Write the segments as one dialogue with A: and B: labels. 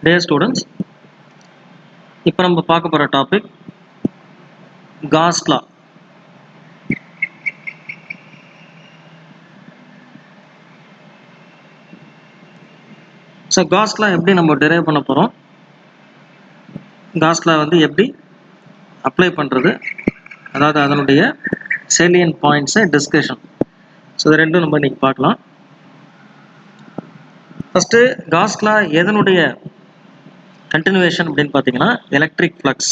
A: Dear students, இப்போ நம்ம பார்க்க போகிற டாபிக் காஸ் லா. ஸோ காஸ் லா எப்படி நம்ம டெரைவ் பண்ண போகிறோம், காஸ் லா வந்து எப்படி அப்ளை பண்ணுறது, அதாவது அதனுடைய சேலியன் பாயிண்ட்ஸை டிஸ்கஷன். ஸோ இது ரெண்டும் நம்ம இன்றைக்கி பார்க்கலாம். ஃபஸ்ட்டு காஸ் லா எதனுடைய கண்டினியூவேஷன் அப்படின்னு பார்த்தீங்கன்னா எலக்ட்ரிக் ஃப்ளக்ஸ்.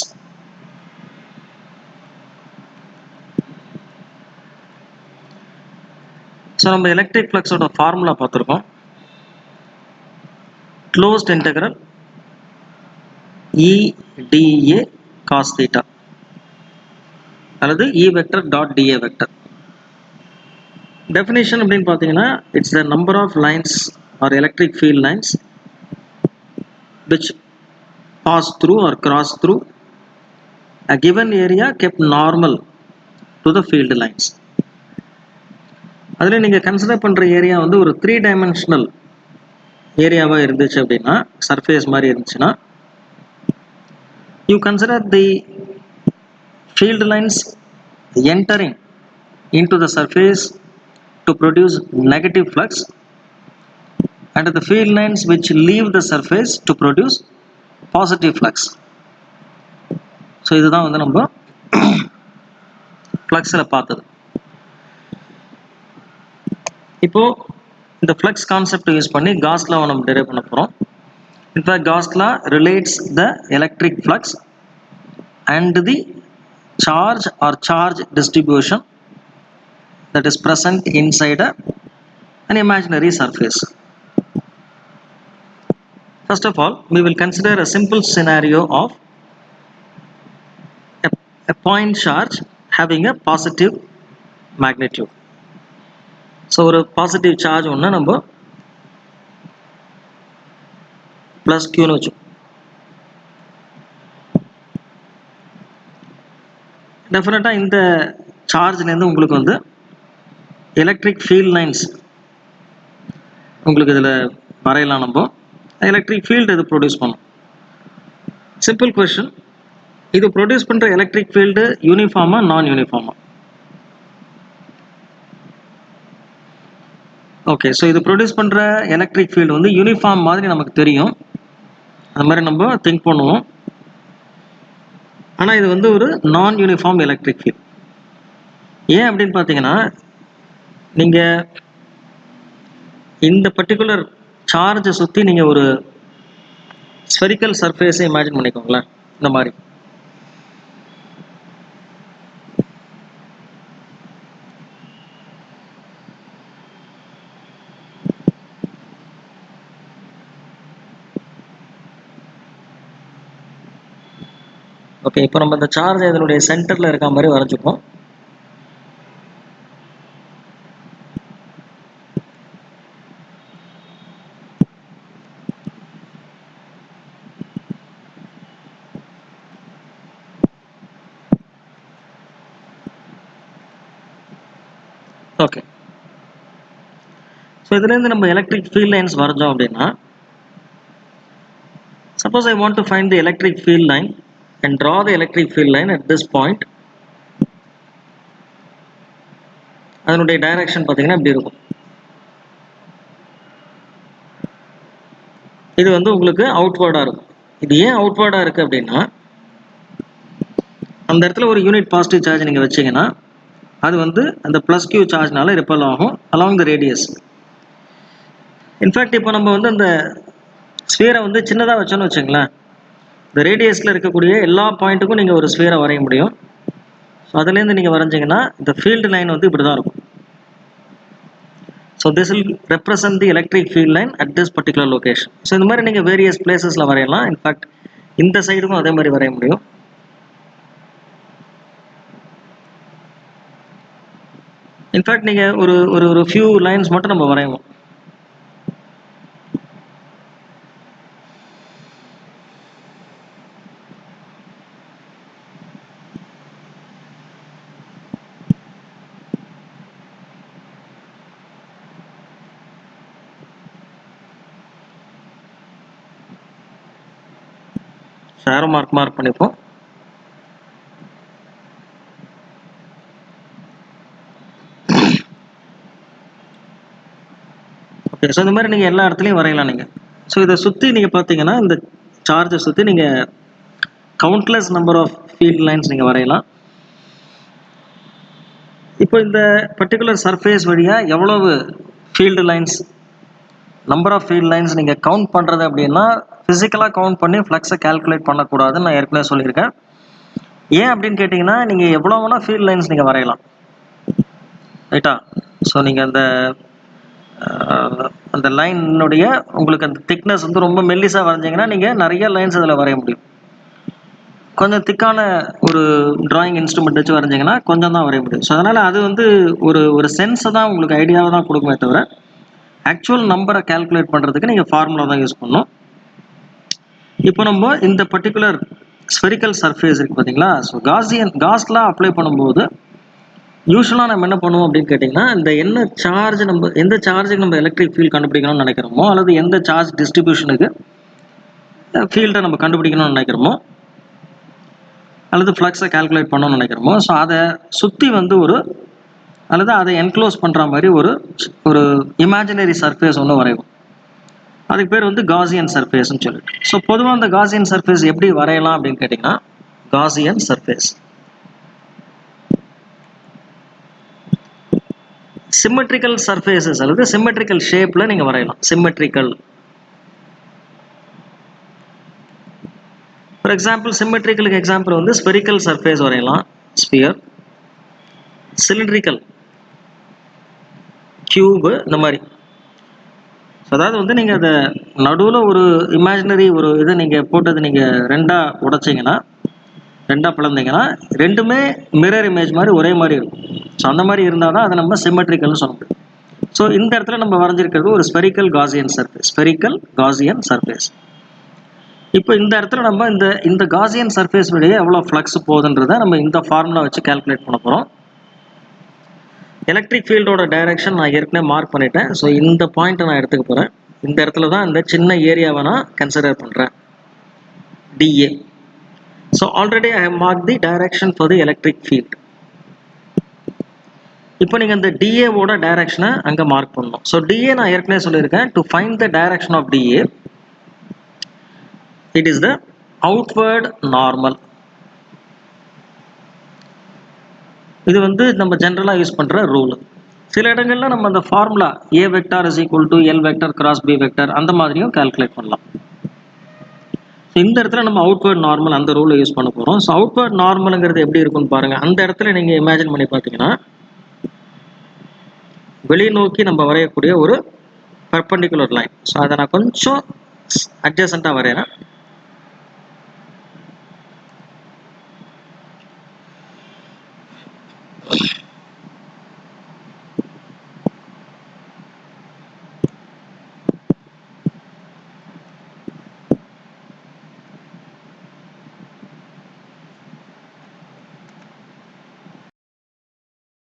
A: ஸோ நம்ம எலக்ட்ரிக் ஃப்ளக்ஸோட ஃபார்முலா பார்த்துருக்கோம். Closed integral EdA cos theta அல்லது E vector dot dA vector. Definition அப்படின்னு பார்த்தீங்கன்னா it's the number of lines or electric field lines which pass through or cross through a given area kept normal to the field lines. அதில் நீங்கள் consider பண்ணுற area வந்து ஒரு 3 dimensional ஏரியாவாக இருந்துச்சு அப்படின்னா, surface மாதிரி இருந்துச்சுன்னா, you consider the field lines entering into the surface to produce negative flux and the field lines which leave the surface to produce positive flux. So இதுதான் வந்து நம்ம ஃப்ளக்ஸில் பார்த்தது. இப்போது இந்த ஃப்ளக்ஸ் கான்செப்ட் யூஸ் பண்ணி காஸ் லாவை நம்ம டெரைவ் பண்ண போகிறோம். In fact cos law relates the electric flux and the charge or charge distribution that is present inside an imaginary surface. First of all, we will consider a simple scenario of a point charge having a positive magnitude. So ஒரு positive charge ஒன்று நம்ம plus Q னு வச்சோம். டெஃபினட்டாக இந்த சார்ஜ்லேருந்து உங்களுக்கு வந்து electric field lines உங்களுக்கு இதில் வரையலாம். நம்ம எலக்ட்ரிக் ஃபீல்டு இது ப்ரொடியூஸ் பண்ணும். சிம்பிள் கொஸ்டின், இது ப்ரொடியூஸ் பண்ணுற எலக்ட்ரிக் ஃபீல்டு யூனிஃபார்மா நான் யூனிஃபார்மா? ஓகே, ஸோ இது ப்ரொடியூஸ் பண்ணுற எலக்ட்ரிக் ஃபீல்டு வந்து யூனிஃபார்ம் மாதிரி நமக்கு தெரியும், அது மாதிரி நம்ம திங்க் பண்ணுவோம். ஆனால் இது வந்து ஒரு நான் யூனிஃபார்ம் எலக்ட்ரிக் ஃபீல்ட். ஏன் அப்படின்னு பார்த்தீங்கன்னா, நீங்கள் இந்த பர்டிகுலர் சார்ஜை சுற்றி நீங்கள் ஒரு ஸ்பெரிக்கல் சர்ஃபேஸை இமேஜின் பண்ணிக்கோங்களேன். இந்த மாதிரி ஓகே, இப்போ நம்ம இந்த சார்ஜ் இதனுடைய சென்டரில் இருக்க மாதிரி வரைஞ்சிப்போம். ஓகே, ஸோ இதுலேருந்து நம்ம எலக்ட்ரிக் ஃபீல்ட் லைன்ஸ் வரைஞ்சோம் அப்படின்னா, suppose I want to find the electric field line and draw the electric field line at this point. அதனுடைய டைரக்ஷன் பார்த்தீங்கன்னா இப்படி இருக்கும். இது வந்து உங்களுக்கு அவுட்வேர்டாக இருக்கும். இது ஏன் அவுட்வேர்டாக இருக்குது அப்படின்னா, அந்த இடத்துல ஒரு யூனிட் பாசிட்டிவ் சார்ஜ் நீங்கள் வச்சிங்கன்னா அது வந்து அந்த ப்ளஸ் கியூ சார்ஜ்னால ரிப்பல் ஆகும் அலாங் த ரேடியஸ். இன்ஃபேக்ட் இப்போ நம்ம வந்து அந்த ஸ்பியரை வந்து சின்னதாக வச்சோன்னு வச்சுங்களேன், இந்த ரேடியஸில் இருக்கக்கூடிய எல்லா பாயிண்ட்டுக்கும் நீங்கள் ஒரு ஸ்பியரை வரைய முடியும். ஸோ அதுலேருந்து நீங்கள் வரைஞ்சிங்கன்னா இந்த ஃபீல்டு லைன் வந்து இப்படி தான் இருக்கும். So this will represent the electric field line at this particular location. So இந்த மாதிரி நீங்கள் வேரியஸ் பிளேசஸில் வரையலாம். இன்ஃபேக்ட் இந்த சைடுக்கும் அதே மாதிரி வரைய முடியும். இன்ஃபேக்ட் நீங்கள் ஒரு ஒரு ஒரு ஃபியூ லைன்ஸ் மட்டும் நம்ம வரைவோம். ஷேர் மார்க் பண்ணிப்போம். ஓகே, ஸோ இந்த மாதிரி நீங்கள் எல்லா இடத்துலையும் வரையலாம் நீங்கள். ஸோ இதை சுற்றி நீங்கள் பார்த்தீங்கன்னா இந்த சார்ஜை சுற்றி நீங்கள் countless number of field lines நீங்கள் வரையலாம். இப்போ இந்த பர்டிகுலர் சர்ஃபேஸ் வழியாக எவ்வளவு field lines, number of field lines நீங்கள் கவுண்ட் பண்ணுறது அப்படின்னா ஃபிசிக்கலாக கவுண்ட் பண்ணி ஃப்ளக்ஸை கால்குலேட் பண்ணக்கூடாதுன்னு நான் ஏற்கனவே சொல்லியிருக்கேன். ஏன் அப்படின்னு கேட்டிங்கன்னா நீங்கள் எவ்வளோ வேணால் ஃபீல்ட் லைன்ஸ் நீங்கள் வரையலாம், ரைட்டா? ஸோ நீங்கள் அந்த லைனுடைய உங்களுக்கு அந்த திக்னஸ் வந்து ரொம்ப மெல்லிஸாக வரைஞ்சிங்கன்னா நீங்கள் நிறைய லைன்ஸ் அதில் வரைய முடியும். கொஞ்சம் திக்கான ஒரு டிராயிங் இன்ஸ்ட்ருமெண்ட் வச்சு வரைஞ்சிங்கன்னா கொஞ்சம் தான் வரைய முடியும். ஸோ அதனால் அது வந்து ஒரு சென்ஸை தான் உங்களுக்கு ஐடியாவை தான் கொடுக்குமே தவிர ஆக்சுவல் நம்பரை கால்குலேட் பண்ணுறதுக்கு நீங்கள் ஃபார்முலா தான் யூஸ் பண்ணணும். இப்போ நம்ம இந்த பர்டிகுலர் ஸ்பெரிக்கல் சர்ஃபேஸ் இருக்குது பார்த்தீங்களா? ஸோ காஸ்லாம் அப்ளை பண்ணும்போது யூஸ்வலாக நம்ம என்ன பண்ணுவோம் அப்படின்னு கேட்டிங்கன்னா இந்த என்ன சார்ஜ் நம்ம எந்த சார்ஜுக்கு நம்ம எலக்ட்ரிக் ஃபீல்ட் கண்டுபிடிக்கணும்னு நினைக்கிறோமோ அல்லது எந்த சார்ஜ் டிஸ்ட்ரிபியூஷனுக்கு ஃபீல்டை நம்ம கண்டுபிடிக்கணும்னு நினைக்கிறோமோ அல்லது ஃப்ளக்ஸை கால்குலேட் பண்ணணும்னு நினைக்கிறோமோ ஸோ அதை சுற்றி வந்து அல்லது அதை என்க்ளோஸ் பண்ணுற மாதிரி ஒரு இமேஜினரி சர்ஃபேஸ் ஒன்று வரைவோம். அதுக்கு பேர் வந்து காசியன் சர்ஃபேஸ்ன்னு சொல்லிட்டு. ஸோ பொதுவாக அந்த காசியன் சர்ஃபேஸ் எப்படி வரையலாம் அப்படின்னு கேட்டிங்கன்னா காசியன் சர்ஃபேஸ் சிம்மெட்ரிக்கல் சர்ஃபேசஸ் அல்லது சிம்மெட்ரிக்கல் ஷேப்பில் நீங்கள் வரையலாம். சிம்மெட்ரிக்கல், ஃபார் எக்ஸாம்பிள் சிம்மெட்ரிக்கலுக்கு எக்ஸாம்பிள் வந்து ஸ்பெரிக்கல் சர்ஃபேஸ் வரையலாம், ஸ்பியர், சிலிண்ட்ரிக்கல், கியூபு, இந்த மாதிரி. அதாவது வந்து நீங்கள் அதை நடுவில் ஒரு இமேஜினரி ஒரு இதை நீங்கள் போட்டது நீங்கள் ரெண்டாக உடைச்சிங்கன்னா, ரெண்டாக பிளந்தீங்கன்னா ரெண்டுமே மிரர் இமேஜ் மாதிரி ஒரே மாதிரி இருக்கும். ஸோ அந்த மாதிரி இருந்தால் தான் அதை நம்ம சிம்மெட்ரிக்கல்னு சொல்ல முடியும். ஸோ இந்த இடத்துல நம்ம வரைஞ்சிருக்கிறது ஒரு spherical Gaussian surface, spherical Gaussian surface. இப்போ இந்த இடத்துல நம்ம இந்த காசியன் சர்ஃபேஸ் வழியே எவ்வளோ ஃப்ளக்ஸ் போகுதுன்றதை நம்ம இந்த ஃபார்முலா வச்சு கால்குலேட் பண்ண போகிறோம். எலக்ட்ரிக் ஃபீல்டோட டைரக்ஷன் நான் ஏற்கனவே மார்க் பண்ணிட்டேன். ஸோ இந்த பாயிண்ட்டை நான் எடுத்துக்க போகிறேன். இந்த இடத்துல தான் இந்த சின்ன ஏரியாவை நான் கன்சிடர் பண்ணுறேன், d A. So already I have mark the direction for the electric field. இப்போ நீங்கள் இந்த டிஏவோட டைரக்ஷனை அங்கே மார்க் பண்ணணும். ஸோ டிஏ நான் ஏற்கனவே சொல்லியிருக்கேன், to find the direction of d A it is the outward normal. இது வந்து நம்ம ஜென்ரலாக யூஸ் பண்ணுற ரூல். சில இடங்களில் நம்ம அந்த formula A vector is equal to L vector cross B vector அந்த மாதிரியும் கால்குலேட் பண்ணலாம். ஸோ இந்த இடத்துல நம்ம அவுட்வர்ட் நார்மல் அந்த ரூலை யூஸ் பண்ண போகிறோம். ஸோ அவுட்வர்ட் நார்மலுங்கிறது எப்படி இருக்குன்னு பாருங்கள். அந்த இடத்துல நீங்கள் இமேஜின் பண்ணி பார்த்தீங்கன்னா வெளிநோக்கி நம்ம வரையக்கூடிய ஒரு பர்பெண்டிகுலர் லைன். ஸோ அதை நான் கொஞ்சம் அட்ஜசண்ட்டாக வரைகிறேன்.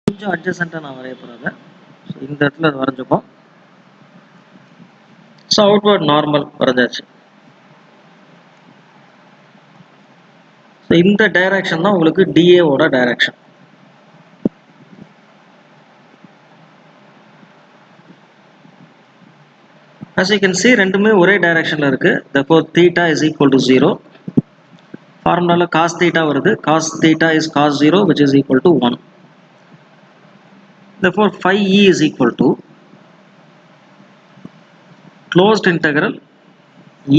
A: கொஞ்சம் அட்ஜசண்ட்டாக நான் வரைய போகிறேன். ஸோ இந்த இடத்துல அது வரைஞ்சிப்போம். ஸோ அவுட்வர்ட் நார்மல் வரைஞ்சாச்சு. ஸோ இந்த டைரக்ஷன் தான் உங்களுக்கு டிஏவோட direction. as you can see ரெண்டுமே ஒரே டைரக்ஷனில் இருக்குது. therefore theta is equal to 0. ஃபார்முலாவில் cos theta வருது. cos theta is cos 0 which is equal to 1. therefore phi e is equal to closed integral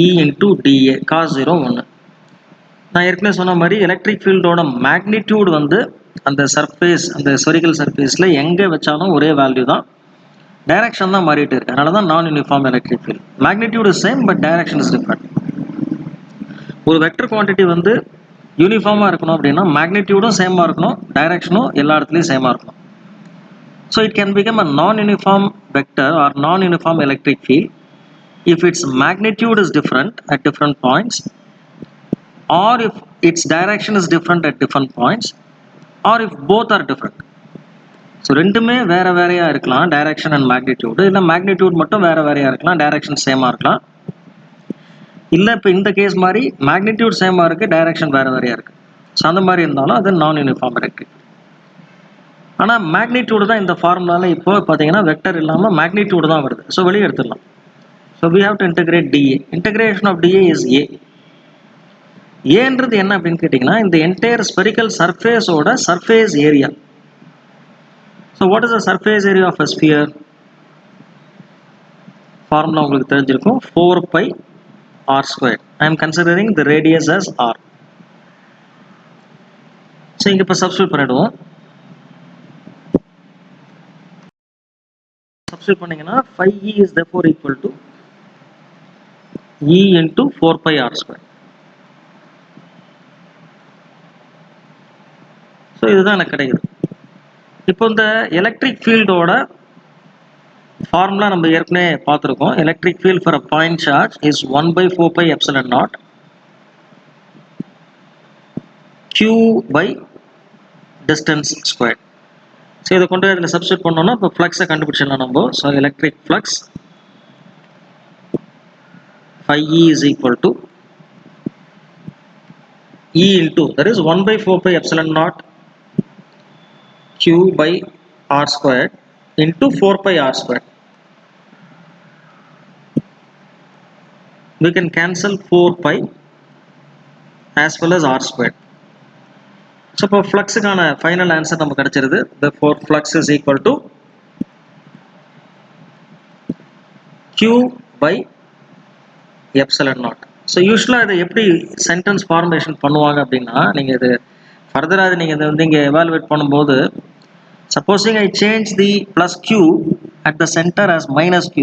A: e into dA cos 0 1. நான் ஏற்கனவே சொன்ன மாதிரி எலக்ட்ரிக் ஃபீல்டோட மேக்னிடியூட் வந்து அந்த சர்ஃபேஸ், அந்த ஸ்பெரிக்கல் சர்ஃபேஸில் எங்கே வச்சாலும் ஒரே வேல்யூ தான், டைரக்ஷன் தான் மாறிட்டு இருக்கு. அதனால தான் நான் uniform electric field. Magnitude is same but direction is different. ஒரு வெக்டர் குவான்டிட்டி வந்து யூனிஃபார்மாக இருக்கணும் அப்படின்னா மேக்னிடியூடும் சேமாக இருக்கணும், டைரக்ஷனும் எல்லா இடத்துலையும் சேமாக இருக்கணும். So it can become a non-uniform vector or non-uniform electric field if its magnitude is different at different points, or if its direction is different at different points, or if both are different. So ரெண்டுமே வேறு வேறையாக இருக்கலாம், direction and magnitude. இல்லை magnitude மட்டும் வேறு வேறையாக இருக்கலாம், direction சேமாக இருக்கலாம். இல்லை இப்போ இந்த கேஸ் மாதிரி மேக்னிடியூட் சேமாக இருக்குது, டைரக்ஷன் வேறு வேறையாக இருக்குது. ஸோ அந்த மாதிரி இருந்தாலும் அது நான் யூனிஃபார்ம் எலக்ட்ரிக். ஆனால் மேக்னிடியூடு தான் இந்த ஃபார்முலாவில் இப்போ பார்த்தீங்கன்னா வெக்டர் இல்லாமல் மேக்னிடியூடு தான் வருது. ஸோ வெளியே எடுத்துடலாம். So we have to integrate dA. Integration of dA is A. ஏன்றது என்ன அப்படின்னு கேட்டிங்கன்னா இந்த என்டையர் ஸ்பெரிக்கல் சர்ஃபேஸோட surface area. So what is the surface area of a sphere? Formula உங்களுக்கு தெரிஞ்சிருக்கும், 4 pi r squared. I am considering the radius as r. So இங்கே இப்போ சப்ஸ்டியூட் பண்ணிடுவோம். சப்ஸ்டியூட் பண்ணிங்கன்னா 5e is therefore equal to e into 4 pi r squared. So இதுதான் எனக்கு கிடைக்குது. இப்போ இந்த எலக்ட்ரிக் ஃபீல்டோட ஃபார்முலா நம்ம ஏற்கனவே பார்த்துருக்கோம். Electric field for a point charge is 1/4 pi epsilon naught q by distance squared. So இதை கொண்டு இதில் சப்ஸ்டியூட் பண்ணோம்னா இப்போ ஃப்ளக்ஸை கண்டுபிடிச்சிடலாம் நம்ம. So electric flux 5e is equal to e into, that is 1/4 pi epsilon naught q by r squared into 4 pi r squared. We can cancel 4 pi as well as r squared. So இப்போ ஃப்ளக்ஸுக்கான final answer நம்ம கிடைச்சிருது. Therefore flux is equal to q by epsilon naught. So யூஸ்வலாக இதை எப்படி sentence formation பண்ணுவாங்க அப்படின்னா, நீங்கள் இது ஃபர்தராக இது நீங்கள் இதை வந்து இங்கே எவாலுவேட் பண்ணும்போது, supposing I change the plus q at the center as minus q,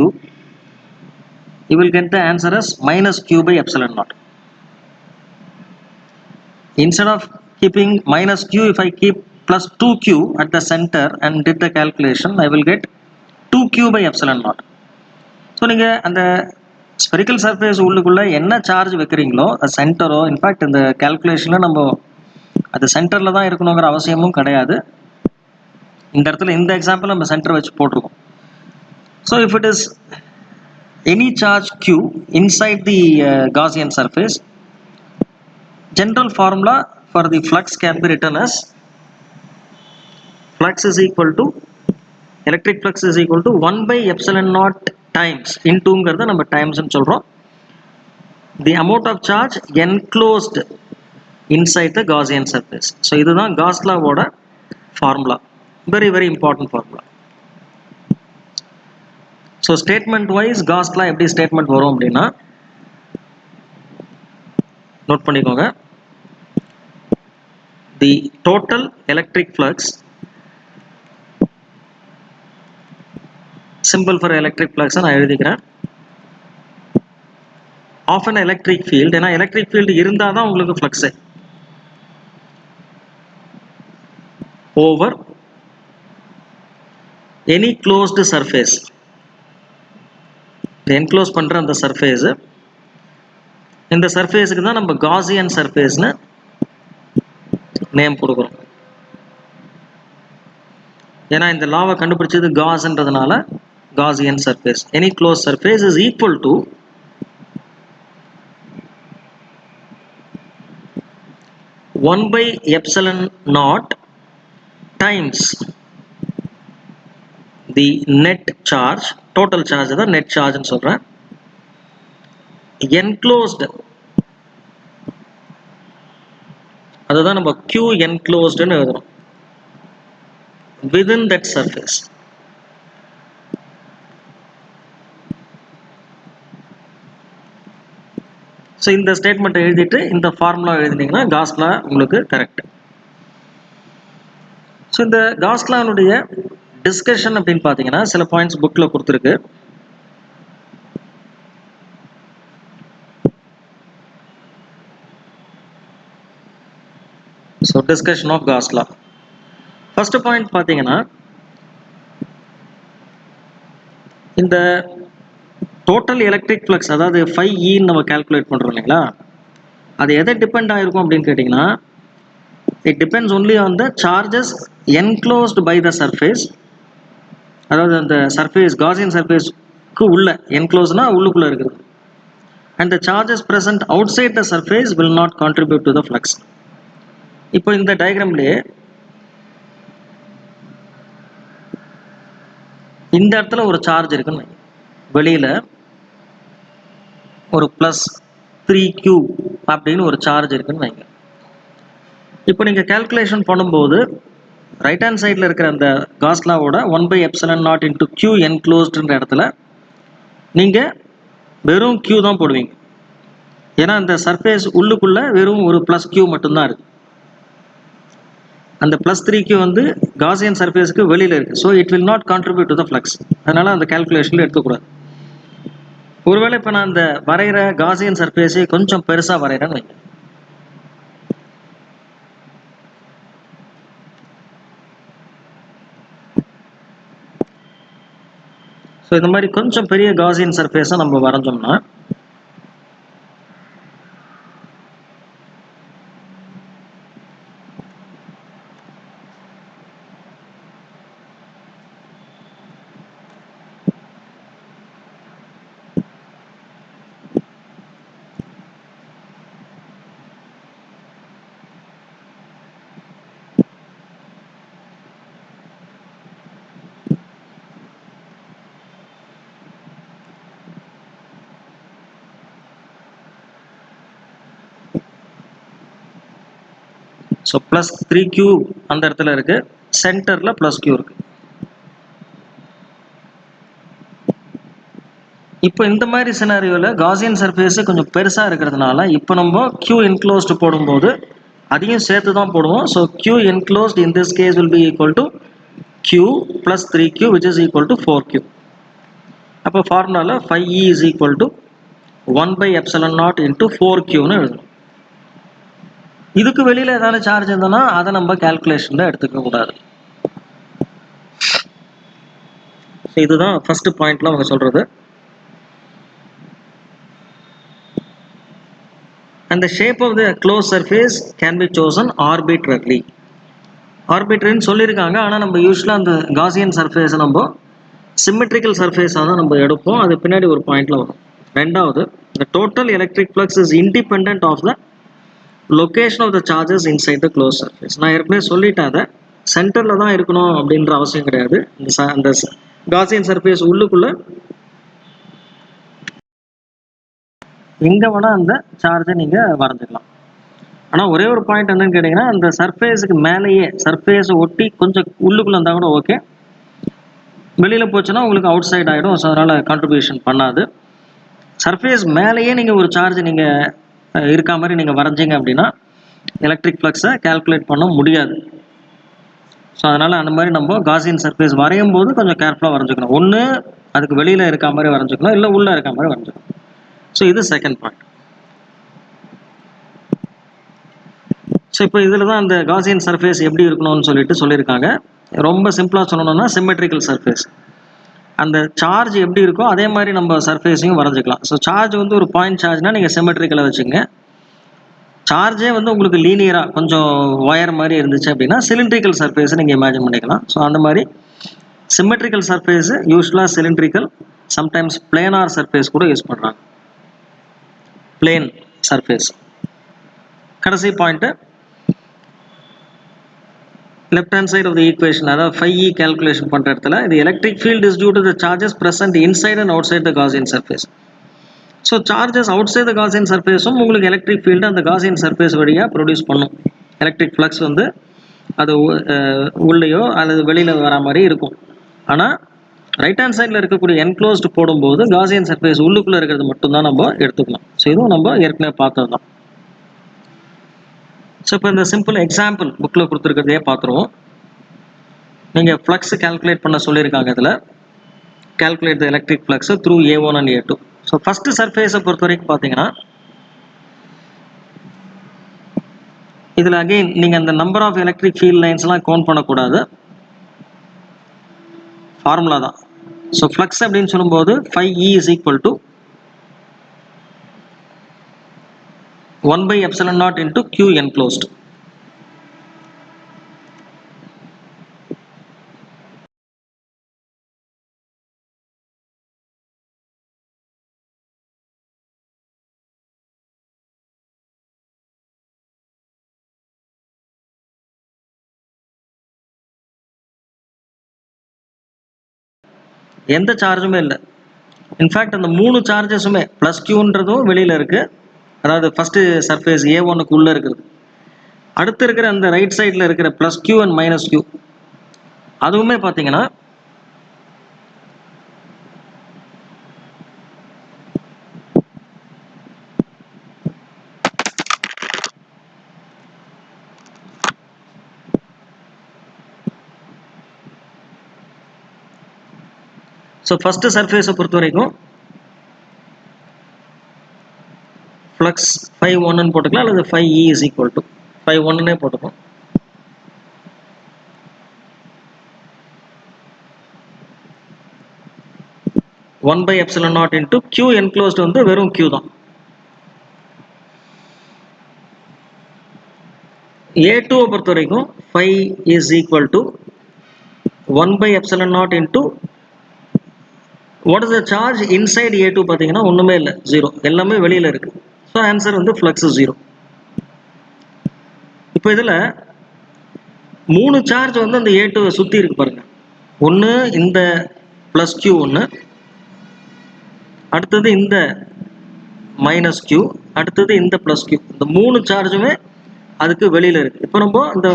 A: you will get the answer as minus q by epsilon naught. Instead of keeping minus q, if I keep plus 2q at the center and did the calculation, I will get 2q by epsilon naught. So நீங்கள் அந்த spherical surface உள்ளுக்குள்ளே என்ன charge வைக்கிறீங்களோ அது சென்டரோ, in fact இந்த கேல்குலேஷனில் நம்ம அது சென்டரில் தான் இருக்கணுங்கிற அவசியமும் கிடையாது. இந்த இடத்துல இந்த எக்ஸாம்பிள் நம்ம சென்டர் வச்சு போட்டிருக்கோம். So if it is any charge q inside the Gaussian surface, general formula for the flux can be written as flux is equal to, electric flux is equal to 1 by epsilon naught times intoங்கிறத நம்ம டைம்ஸ்னு சொல்கிறோம், the amount of charge enclosed inside the Gaussian surface. So இதுதான் Gauss லாவோட formula. Very very important formula. So statement wise Gauss law எப்படி statement வரும் அப்படின்னா, note பண்ணிக்கோங்க. The total electric flux, symbol for electric flux நான் எழுதிக்கிறேன், of an electric field. ஏன்னா electric field இருந்தால் தான் உங்களுக்கு flux, over any closed surface. Enclose பண்ணுற அந்த சர்ஃபேஸு, இந்த சர்ஃபேஸுக்கு தான் நம்ம காசியன் சர்ஃபேஸ்னு நேம் கொடுக்குறோம். ஏன்னா இந்த லாவை கண்டுபிடிச்சது காஸ்ன்றதுனால Gaussian surface. Any close surface is equal to 1 by epsilon naught times the net charge, total charge தான் net charge ன்னு சொல்றேன், enclosed, அதுதான் நம்ம q enclosed ன்னு எழுதுறோம், within that surface. ஸோ இந்த ஸ்டேட்மெண்ட் எழுதிட்டு இந்த ஃபார்முலா எழுதினீங்கன்னா காஸ் லா உங்களுக்கு கரெக்ட். ஸோ இந்த காஸ் லானுடைய டிஸ்கஷன் அப்படின்னு பார்த்தீங்கன்னா சில பாயிண்ட்ஸ் புக்கில் கொடுத்துருக்கு. So discussion of Gauss law. First point பார்த்தீங்கன்னா, இந்த டோட்டல் எலக்ட்ரிக் ஃப்ளக்ஸ், அதாவது 5e நம்ம கால்குலேட் பண்ணுறோம் இல்லைங்களா, அது எதை டிபெண்ட் ஆகிருக்கும் அப்படின்னு கேட்டிங்கன்னா, it depends only on the charges enclosed by the surface. அதாவது அந்த சர்ஃபேஸ் காசியன் சர்ஃபேஸ்க்கு உள்ள, என்க்ளோஸ்னா உள்ளுக்குள்ளே இருக்குது, and the charges present outside the surface will not contribute to the flux. இப்போ இந்த டயக்ராம்லயே இந்த இடத்துல ஒரு சார்ஜ் இருக்குன்னு வெளியில ஒரு பிளஸ் 3q அப்படின்னு ஒரு சார்ஜ் இருக்குன்னு வைங்க. இப்போ நீங்க கால்குலேஷன் பண்ணும்போது ரைட் ஹேண்ட் சைடில் இருக்கிற அந்த காஸ் லாவோட 1/ε0 into q enclosedன்ற இடத்துல நீங்கள் வெறும் q தான் போடுவீங்க. ஏன்னா அந்த சர்ஃபேஸ் உள்ளுக்குள்ள வெறும் ஒரு ப்ளஸ் q மட்டும்தான் இருக்கு. அந்த ப்ளஸ் 3q வந்து காசியன் சர்ஃபேஸ்க்கு வெளியில் இருக்குது. So it will not contribute to the flux. அதனால் அந்த கால்குலேஷனில் எடுக்கக்கூடாது. ஒருவேளை இப்போ நான் அந்த வரைகிற காசியன் சர்ஃபேஸை கொஞ்சம் பெருசாக வரைகிறேன்னு வைங்க. ஸோ இந்த மாதிரி கொஞ்சம் பெரிய காசியன் சர்ஃபேஸை நம்ம வரைஞ்சோம்னா ஸோ ப்ளஸ் 3q அந்த இடத்துல இருக்கு, சென்டரில் ப்ளஸ் q இருக்கு. இப்போ இந்த மாதிரி சினாரியோவில் காசியன் சர்ஃபேஸு கொஞ்சம் பெருசாக இருக்கிறதுனால இப்போ நம்ம q enclosed போடும்போது அதையும் சேர்த்து தான் போடுவோம். So q enclosed in this case will be equal to q plus 3q which is equal to 4q. அப்போ ஃபார்முலாவில் 5e is equal to 1/ε0 into 4qன்னு எழுதணும். இதுக்கு வெளியில் ஏதாவது சார்ஜ் இருந்ததுன்னா அதை நம்ம கால்குலேஷனில் எடுத்துக்க கூடாது. இதுதான் ஃபர்ஸ்ட் பாயிண்ட்ல அவங்க சொல்றது. And the shape of the closed surface can be chosen arbitrarily. ஆர்பிட்ரரின்னு சொல்லியிருக்காங்க. ஆனால் நம்ம யூஸ்வலாக அந்த காசியன் சர்ஃபேஸை நம்ம சிமெட்ரிக்கல் சர்ஃபேஸாக தான் நம்ம எடுப்போம். அது பின்னாடி ஒரு பாயிண்ட்ல வரும். ரெண்டாவது, the total electric flux is independent of the location of the charges inside the closed surface. நான் ஏற்கனவே சொல்லிட்டேன், அதை சென்டரில் தான் இருக்கணும் அப்படின்ற அவசியம் கிடையாது. அந்த காசியன் சர்ஃபேஸ் உள்ளுக்குள்ள எங்கே வேணால் அந்த சார்ஜை நீங்கள் வரைஞ்சிக்கலாம். ஆனால் ஒரே ஒரு பாயிண்ட் என்னன்னு கேட்டிங்கன்னா, அந்த சர்ஃபேஸுக்கு மேலேயே சர்ஃபேஸை ஒட்டி கொஞ்சம் உள்ளுக்குள்ளே இருந்தால் கூட ஓகே, வெளியில் போச்சுன்னா உங்களுக்கு அவுட் சைட் ஆகிடும். ஸோ அதனால் கான்ட்ரிபியூஷன் பண்ணாது. சர்ஃபேஸ் மேலேயே நீங்கள் ஒரு சார்ஜ் நீங்கள் இருக்கா மாதிரி நீங்கள் வரைஞ்சிங்க அப்படின்னா எலக்ட்ரிக் ஃப்ளக்ஸை கால்குலேட் பண்ண முடியாது. ஸோ அதனால் அந்த மாதிரி நம்ம காசியன் சர்ஃபேஸ் வரையும் போது கொஞ்சம் கேர்ஃபுல்லாக வரைஞ்சிக்கணும். ஒன்று அதுக்கு வெளியில் இருக்க மாதிரி வரைஞ்சிக்கணும், இல்லை உள்ளே இருக்க மாதிரி வரைஞ்சிக்கணும். ஸோ இது செகண்ட் பாயிண்ட். ஸோ இப்போ இதில் தான் அந்த காசியன் சர்ஃபேஸ் எப்படி இருக்கணும்னு சொல்லியிருக்காங்க. ரொம்ப சிம்பிளாக சொல்லணும்னா சிமெட்ரிக்கல் சர்ஃபேஸ். அந்த சார்ஜ் எப்படி இருக்கோ அதே மாதிரி நம்ம சர்ஃபேஸையும் வரைஞ்சிக்கலாம். ஸோ சார்ஜ் வந்து ஒரு பாயிண்ட் சார்ஜ்னால் நீங்கள் சிமெட்ரிக்கலை வச்சுங்க. சார்ஜே வந்து உங்களுக்கு லீனியராக கொஞ்சம் ஒயர் மாதிரி இருந்துச்சு அப்படின்னா சிலிண்ட்ரிக்கல் சர்ஃபேஸை நீங்கள் இமேஜின் பண்ணிக்கலாம். ஸோ அந்த மாதிரி சிமெட்ரிக்கல் சர்ஃபேஸு யூஸ்வலாக சிலிண்ட்ரிக்கல், சம்டைம்ஸ் பிளேனார் சர்ஃபேஸ் கூட யூஸ் பண்ணுறாங்க. Plane surface. கடைசி point, left hand side of the equation, அதாவது 5e கால்குலேஷன் பண்ணுற இடத்துல இது electric field is due to the charges present inside and outside the Gaussian surface. So charges outside the Gaussian சர்ஃபேஸும் உங்களுக்கு electric field அந்த Gaussian surface வழியாக produce பண்ணும். Electric flux வந்து அது உள்ளேயோ அல்லது வெளியில் வர மாதிரி இருக்கும். ஆனால் ரைட் ஹேண்ட் சைடில் இருக்கக்கூடிய என்க்ளோஸ்டு போடும்போது காசியன் சர்ஃபேஸ் உள்ளுக்குள்ளே இருக்கிறது மட்டும்தான் நம்ம எடுத்துக்கலாம். ஸோ இதுவும் நம்ம ஏற்கனவே பார்த்தது தான். ஸோ இப்போ இந்த சிம்பிள் எக்ஸாம்பிள் புக்கில் கொடுத்துருக்கிறதையே பார்த்துருவோம். நீங்கள் ஃப்ளக்ஸ் கால்குலேட் பண்ண சொல்லியிருக்காங்க. இதில் calculate the electric flux through A1 and A2. So first சர்ஃபேஸை பொறுத்த வரைக்கும் பார்த்தீங்கன்னா இதில் அகெயின் நீங்கள் அந்த நம்பர் ஆஃப் எலக்ட்ரிக் ஃபீல்ட் லைன்ஸ்லாம் கவுண்ட் பண்ணக்கூடாது, ஃபார்முலா தான். ஸோ ஃப்ளக்ஸ் அப்படின்னு சொல்லும்போது 5e is equal to 1/ε0 into q enclosed. எந்த சார்ஜுமே இல்லை. இன்ஃபேக்ட் அந்த 3 சார்ஜஸுமே ப்ளஸ் கியூன்றதும் வெளியில் இருக்குது, அதாவது ஃபஸ்ட்டு சர்ஃபேஸ் A1க்கு உள்ளே இருக்குது. அடுத்து இருக்கிற அந்த ரைட் சைடில் இருக்கிற plus Q and minus Q அதுவுமே பார்த்தீங்கன்னா ஸோ ஃபஸ்ட்டு சர்ஃபேஸை பொறுத்த வரைக்கும் ஃப்ளக்ஸ் 5(1)ன்னு போட்டுக்கலாம், அல்லது 5E is equal to 5(1)னே போட்டுக்கும். One by epsilon naught into Q enclosed வந்து வெறும் கியூ தான். A2 பொறுத்த வரைக்கும் 5 is equal to 1 by epsilon naught into what is the charge inside A2 பார்த்தீங்கன்னா ஒன்றுமே இல்லை, 0, எல்லாமே வெளியில் இருக்குது. ஸோ ஆன்சர் வந்து ஃப்ளக்ஸ் 0. இப்போ இதில் 3 சார்ஜ் வந்து அந்த A2வை சுற்றி இருக்கு பாருங்க. ஒன்று இந்த ப்ளஸ் கியூ, ஒன்று அடுத்தது இந்த மைனஸ் கியூ, அடுத்தது இந்த ப்ளஸ் கியூ. இந்த 3 சார்ஜுமே அதுக்கு வெளியில் இருக்குது. இப்போ நம்ம அந்த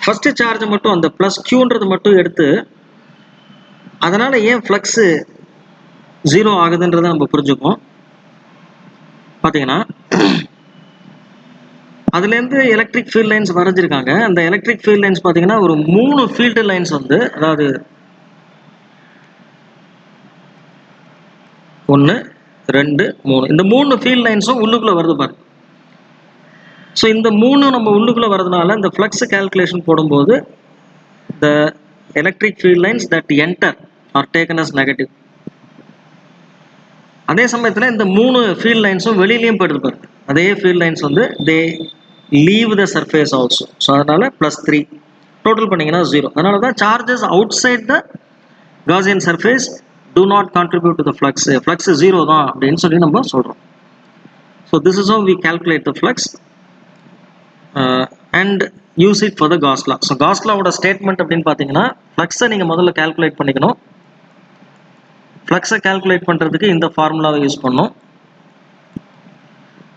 A: ஃபஸ்ட்டு சார்ஜை மட்டும், அந்த ப்ளஸ் கியூன்றது மட்டும் எடுத்து அதனால் ஏன் ஃப்ளக்ஸு 0 ஆகுதுன்றதை நம்ம புரிஞ்சுப்போம். பார்த்தீங்கன்னா அதுலேருந்து எலக்ட்ரிக் ஃபீல்ட் லைன்ஸ் வரைஞ்சிருக்காங்க. அந்த எலக்ட்ரிக் ஃபீல்ட் லைன்ஸ் பார்த்தீங்கன்னா ஒரு 3 ஃபீல்டு லைன்ஸ் வந்து, அதாவது 1 2 3, இந்த 3 ஃபீல்ட் லைன்ஸும் உள்ளுக்குள்ளே வருது பாருங்க. ஸோ இந்த 3 நம்ம உள்ளுக்குள்ளே வரதுனால இந்த ஃப்ளக்ஸ் கேல்குலேஷன் போடும்போது the electric field lines that enter are taken as negative. அதே சமயத்தில் இந்த 3 ஃபீல்ட் லைன்ஸும் வெளியிலையும் போயிடுது பாருங்க. அதே ஃபீல்ட் லைன்ஸ் வந்து they leave the surface also. So அதனால் +3 டோட்டல் பண்ணிங்கன்னா 0. அதனால தான் charges outside the Gaussian surface do not contribute to the flux. Flux 0 தான் அப்படின்னு சொல்லி நம்ம சொல்கிறோம். So this is how we calculate the flux and use it for the Gauss law. ஸோ Gauss lawவோட ஸ்டேட்மெண்ட் அப்படின்னு பார்த்தீங்கன்னா ஃப்ளக்ஸை நீங்கள் முதல்ல கால்குலேட் பண்ணிக்கணும். ஃப்ளக்ஸை கால்குலேட் பண்ணுறதுக்கு இந்த ஃபார்முலாவை யூஸ் பண்ணணும்.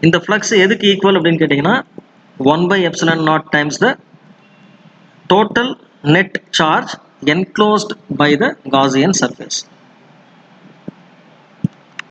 A: இந்த ஃப்ளக்ஸ் எதுக்கு ஈக்குவல் அப்படின்னு கேட்டிங்கன்னா 1 by epsilon naught times the total net charge enclosed by the Gaussian surface.